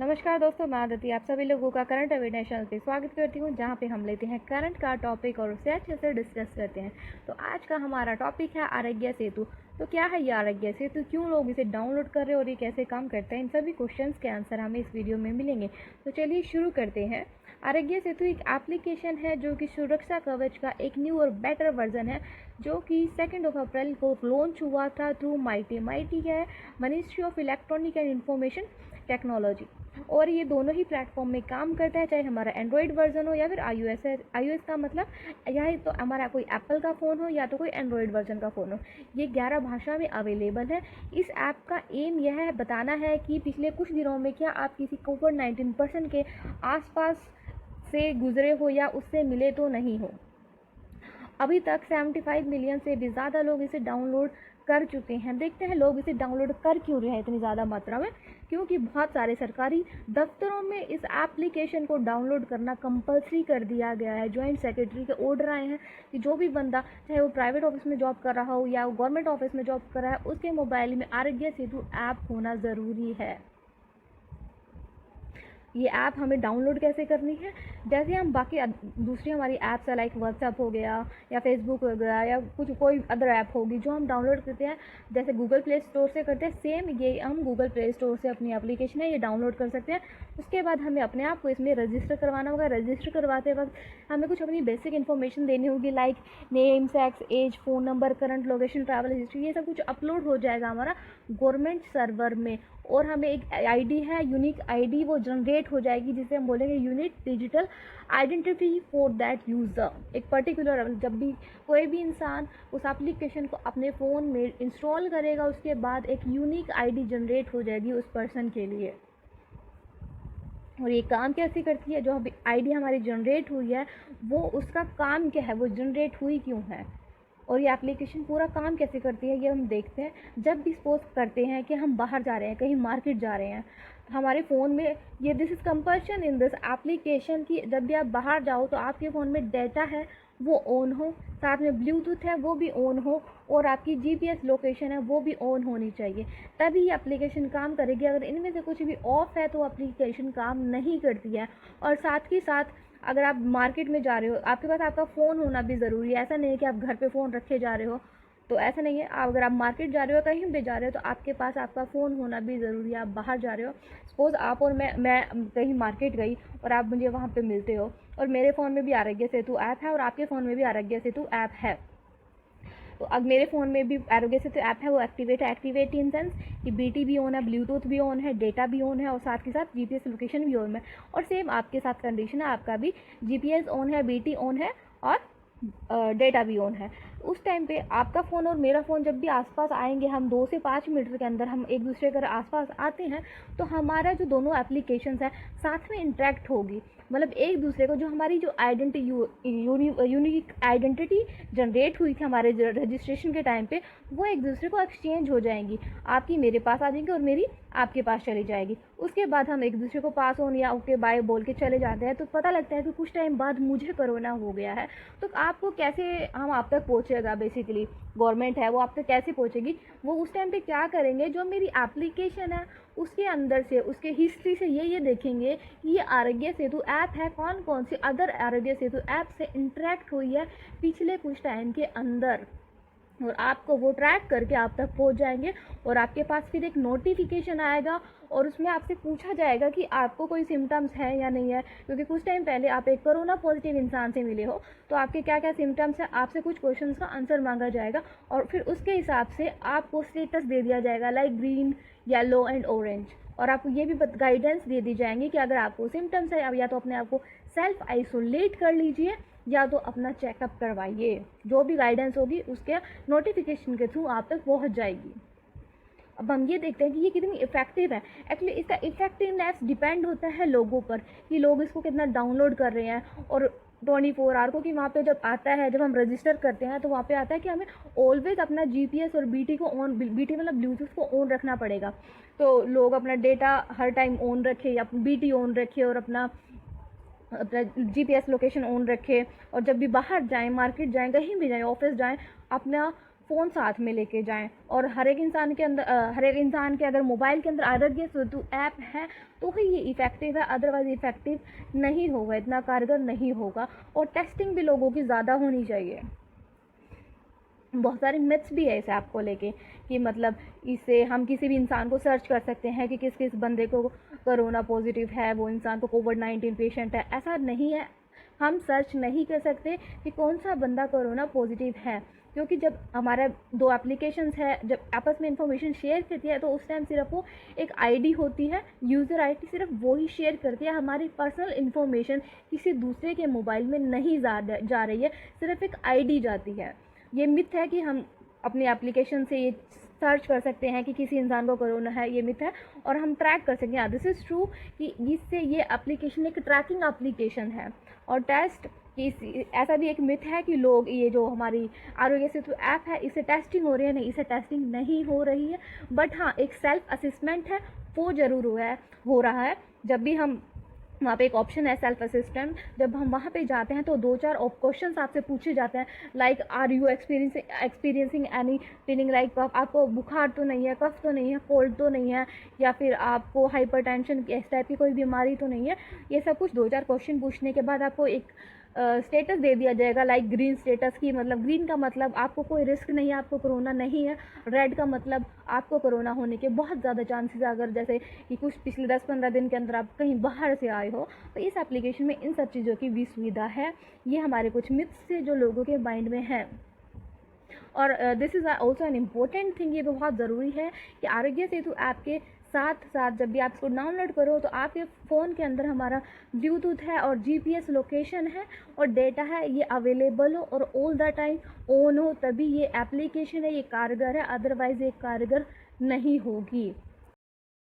नमस्कार दोस्तों, मैं आदित्य आप सभी लोगों का करंट अवेयरनेस चैनल पे स्वागत करती हूँ, जहाँ पे हम लेते हैं करंट का टॉपिक और उसे अच्छे से डिस्कस करते हैं। तो आज का हमारा टॉपिक है आरोग्य सेतु। तो क्या है ये आरोग्य सेतु, क्यों लोग इसे डाउनलोड कर रहे हैं और ये कैसे काम करता है, इन सभी क्वेश्चंस के आंसर हमें इस वीडियो में मिलेंगे। तो चलिए शुरू करते हैं। आरोग्य सेतु एक एप्लीकेशन है जो कि सुरक्षा कवच का एक न्यू और बेटर वर्जन है, जो कि 2 अप्रैल को लॉन्च हुआ था थ्रू माइटी है ministry of electronic and information technology. और ये दोनों ही प्लेटफॉर्म में काम करता है, चाहे हमारा एंड्रॉयड वर्जन हो या फिर iOS है। iOS का मतलब या तो हमारा कोई एप्पल का फ़ोन हो या तो कोई एंड्रॉयड वर्जन का फ़ोन हो। ये 11 भाषा में अवेलेबल है। इस ऐप का एम यह है बताना है कि पिछले कुछ दिनों में क्या आप किसी कोविड-19 पर्सन के आसपास से गुजरे हो या उससे मिले तो नहीं हो। अभी तक 75 मिलियन से भी ज़्यादा लोग इसे डाउनलोड कर चुके हैं। देखते हैं लोग इसे डाउनलोड कर क्यों रहे हैं इतनी ज़्यादा मात्रा में, क्योंकि बहुत सारे सरकारी दफ्तरों में इस एप्लीकेशन को डाउनलोड करना कंपलसरी कर दिया गया है। जॉइंट सेक्रेटरी के ऑर्डर आए हैं कि जो भी बंदा, चाहे वो प्राइवेट ऑफिस में जॉब कर रहा हो या वो गवर्नमेंट ऑफिस में जॉब कर रहा है, उसके मोबाइल में आरोग्य सेतु ऐप होना ज़रूरी है। ये ऐप हमें डाउनलोड कैसे करनी है, जैसे हम बाकी दूसरी हमारी ऐप्स है लाइक व्हाट्सएप हो गया या फेसबुक हो गया या कोई अदर ऐप होगी जो हम डाउनलोड करते हैं, जैसे गूगल प्ले स्टोर से करते हैं, सेम ये हम गूगल प्ले स्टोर से अपनी एप्लीकेशन है ये डाउनलोड कर सकते हैं। उसके बाद हमें अपने आप को इसमें रजिस्टर करवाना होगा। रजिस्टर करवाते वक्त हमें कुछ अपनी बेसिक इन्फॉर्मेशन देनी होगी like name, sex, age, phone number, current location, travel history, ये सब कुछ अपलोड हो जाएगा हमारा गवर्नमेंट सर्वर में। और हमें एक आईडी है, यूनिक आईडी, वो जनरेट हो जाएगी जिसे हम बोलेंगे unique digital identity for that user. एक पर्टिकुलर जब भी कोई भी इंसान उस एप्लीकेशन को अपने फ़ोन में इंस्टॉल करेगा, उसके बाद एक यूनिक आईडी जनरेट हो जाएगी उस पर्सन के लिए। और ये काम कैसे करती है, जो अभी आईडी हमारी जनरेट हुई है वो उसका काम क्या है, वो जनरेट हुई क्यों है, और ये एप्लीकेशन पूरा काम कैसे करती है ये हम देखते हैं। जब भी सपोज करते हैं कि हम बाहर जा रहे हैं, कहीं मार्केट जा रहे हैं, हमारे फ़ोन में ये this is compulsion in this application की जब भी आप बाहर जाओ तो आपके फ़ोन में डाटा है वो ऑन हो, साथ में ब्लूटूथ है वो भी ऑन हो, और आपकी जीपीएस लोकेशन है वो भी ऑन होनी चाहिए, तभी ये एप्लीकेशन काम करेगी। अगर इनमें से कुछ भी ऑफ है तो एप्लीकेशन काम नहीं करती है। और साथ ही साथ अगर आप मार्केट में जा रहे हो, आपके पास आपका फ़ोन होना भी ज़रूरी है। ऐसा नहीं है कि आप घर पे फ़ोन रखे जा रहे हो, तो ऐसा नहीं है। अगर आप मार्केट जा रहे हो, कहीं पे जा रहे हो, तो आपके पास आपका फ़ोन होना भी ज़रूरी है। आप बाहर जा रहे हो, सपोज़ आप और मैं कहीं मार्केट गई और आप मुझे वहाँ पे मिलते हो, और मेरे फ़ोन में भी आरोग्य सेतु ऐप है और आपके फ़ोन में भी आरोग्य सेतु ऐप है, तो अब मेरे फ़ोन में भी आरोग्य सेतु ऐप है, वो एक्टिवेट है। एक्टिवेट इन सेंस कि बीटी भी ऑन है, ब्लूटूथ भी ऑन है, डेटा भी ऑन है, और साथ के साथ जीपीएस लोकेशन भी ऑन है। और सेम आपके साथ कंडीशन है, आपका भी जीपीएस ऑन है, बीटी ऑन है और डेटा भी ऑन है। उस टाइम पे आपका फ़ोन और मेरा फ़ोन जब भी आसपास आएंगे, हम 2 से 5 मीटर के अंदर हम एक दूसरे के आसपास आते हैं, तो हमारा जो दोनों एप्लीकेशंस हैं साथ में इंटरेक्ट होगी। मतलब एक दूसरे को जो हमारी जो यूनिक आइडेंटिटी जनरेट हुई थी हमारे रजिस्ट्रेशन के टाइम पे, वो एक दूसरे को एक्सचेंज हो जाएंगी। आपकी मेरे पास आ जाएंगी और मेरी आपके पास चली जाएगी। उसके बाद हम एक दूसरे को पास ऑन या ओके बाय बोल के चले जाते हैं, तो पता लगता है कि कुछ टाइम बाद मुझे कोरोना हो गया है। तो आपको कैसे हम आप तक पहुँचेगा, बेसिकली गवर्नमेंट है वो आप तक कैसे पहुँचेगी, वो उस टाइम पे क्या करेंगे, जो मेरी एप्लीकेशन है उसके अंदर से, उसके हिस्ट्री से ये देखेंगे कि ये आरोग्य सेतु ऐप है कौन कौन सी अदर आरोग्य सेतु ऐप से इंटरेक्ट हुई है पिछले कुछ टाइम के अंदर, और आपको वो ट्रैक करके आप तक पहुंच जाएंगे। और आपके पास फिर एक नोटिफिकेशन आएगा और उसमें आपसे पूछा जाएगा कि आपको कोई सिम्टम्स है या नहीं है, क्योंकि कुछ टाइम पहले आप एक कोरोना पॉजिटिव इंसान से मिले हो, तो आपके क्या क्या सिम्टम्स हैं, आपसे कुछ क्वेश्चंस का आंसर मांगा जाएगा और फिर उसके हिसाब से आपको स्टेटस दे दिया जाएगा like green, yellow and orange. और आपको ये भी गाइडेंस दे दी जाएंगी कि अगर आपको सिम्टम्स है, या तो अपने आप को सेल्फ आइसोलेट कर लीजिए या तो अपना चेकअप करवाइए। जो भी गाइडेंस होगी उसके नोटिफिकेशन के थ्रू आप तक पहुंच जाएगी। अब हम ये देखते हैं कि ये कितनी इफेक्टिव है। एक्चुअली इसका इफेक्टिवनेस डिपेंड होता है लोगों पर, कि लोग इसको कितना डाउनलोड कर रहे हैं। और 24 आवर को कि वहाँ पे जब आता है, जब हम रजिस्टर करते हैं तो वहाँ पे आता है कि हमें ऑलवेज अपना जीपीएस और बीटी को ऑन, बीटी मतलब ब्लूटूथ को ऑन रखना पड़ेगा। तो लोग अपना डेटा हर टाइम ऑन रखे या बीटी ऑन रखे और अपना जीपीएस लोकेशन ऑन रखे, और जब भी बाहर जाएं, मार्केट जाएं, कहीं भी जाएं, ऑफिस जाएं, अपना फ़ोन साथ में लेके जाएं। और हर एक इंसान के अगर मोबाइल के अंदर आरोग्य सेतु ऐप है तो ही ये इफ़ेक्टिव है, अदरवाइज़ इफ़ेक्टिव नहीं होगा, इतना कारगर नहीं होगा। और टेस्टिंग भी लोगों की ज़्यादा होनी चाहिए। बहुत सारे मिथ्स भी है इस ऐप को लेके कि मतलब इससे हम किसी भी इंसान को सर्च कर सकते हैं कि किस किस बंदे को कोरोना पॉजिटिव है, वो इंसान को कोविड-19 पेशेंट है। ऐसा नहीं है, हम सर्च नहीं कर सकते कि कौन सा बंदा कोरोना पॉजिटिव है, क्योंकि जब हमारा 2 एप्लीकेशंस है, जब आपस में इंफॉर्मेशन शेयर करती है तो उस टाइम सिर्फ वो एक आईडी होती है, यूज़र आईडी, सिर्फ वो ही शेयर करती है। हमारी पर्सनल इन्फॉर्मेशन किसी दूसरे के मोबाइल में नहीं जा रही है, सिर्फ एक आईडी जाती है। ये मिथ है कि हम अपनी एप्लीकेशन से ये सर्च कर सकते हैं कि किसी इंसान को कोरोना है, ये मिथ है। और हम ट्रैक कर सकते हैं, दिस इज़ ट्रू, कि इससे ये एप्लीकेशन एक ट्रैकिंग एप्लीकेशन है। और टेस्ट कि ऐसा भी एक मिथ है कि लोग ये जो हमारी आरोग्य सेतु ऐप है इससे टेस्टिंग हो रही है, नहीं, इससे टेस्टिंग नहीं हो रही है। बट हाँ, एक सेल्फ असेसमेंट है वो ज़रूर हो रहा है। जब भी हम वहाँ पे एक ऑप्शन है सेल्फ असिस्टेंट, जब हम वहाँ पे जाते हैं तो 2-4 क्वेश्चन आपसे पूछे जाते हैं, like are you experiencing any feeling like cough, आपको बुखार तो नहीं है, कफ तो नहीं है, कोल्ड तो नहीं है, या फिर आपको हाइपरटेंशन इस टाइप की कोई बीमारी तो नहीं है। ये सब कुछ 2-4 क्वेश्चन पूछने के बाद आपको एक स्टेटस दे दिया जाएगा, लाइक ग्रीन स्टेटस की, मतलब ग्रीन का मतलब आपको कोई रिस्क नहीं है, आपको कोरोना नहीं है। रेड का मतलब आपको कोरोना होने के बहुत ज़्यादा चांसेस है, अगर जैसे कि कुछ पिछले 10-15 दिन के अंदर आप कहीं बाहर से आए हो। तो इस एप्लीकेशन में इन सब चीज़ों की भी सुविधा है। ये हमारे कुछ मिथ्स से जो लोगों के माइंड में है। और this is also an important thing, ये बहुत ज़रूरी है कि आरोग्य सेतु ऐप के साथ साथ जब भी आप इसको डाउनलोड करो तो आपके फ़ोन के अंदर हमारा ब्लूटूथ है और जीपीएस लोकेशन है और डेटा है, ये अवेलेबल हो और ऑल द टाइम ऑन हो, तभी ये एप्लीकेशन है ये कारगर है, अदरवाइज़ ये कारगर नहीं होगी।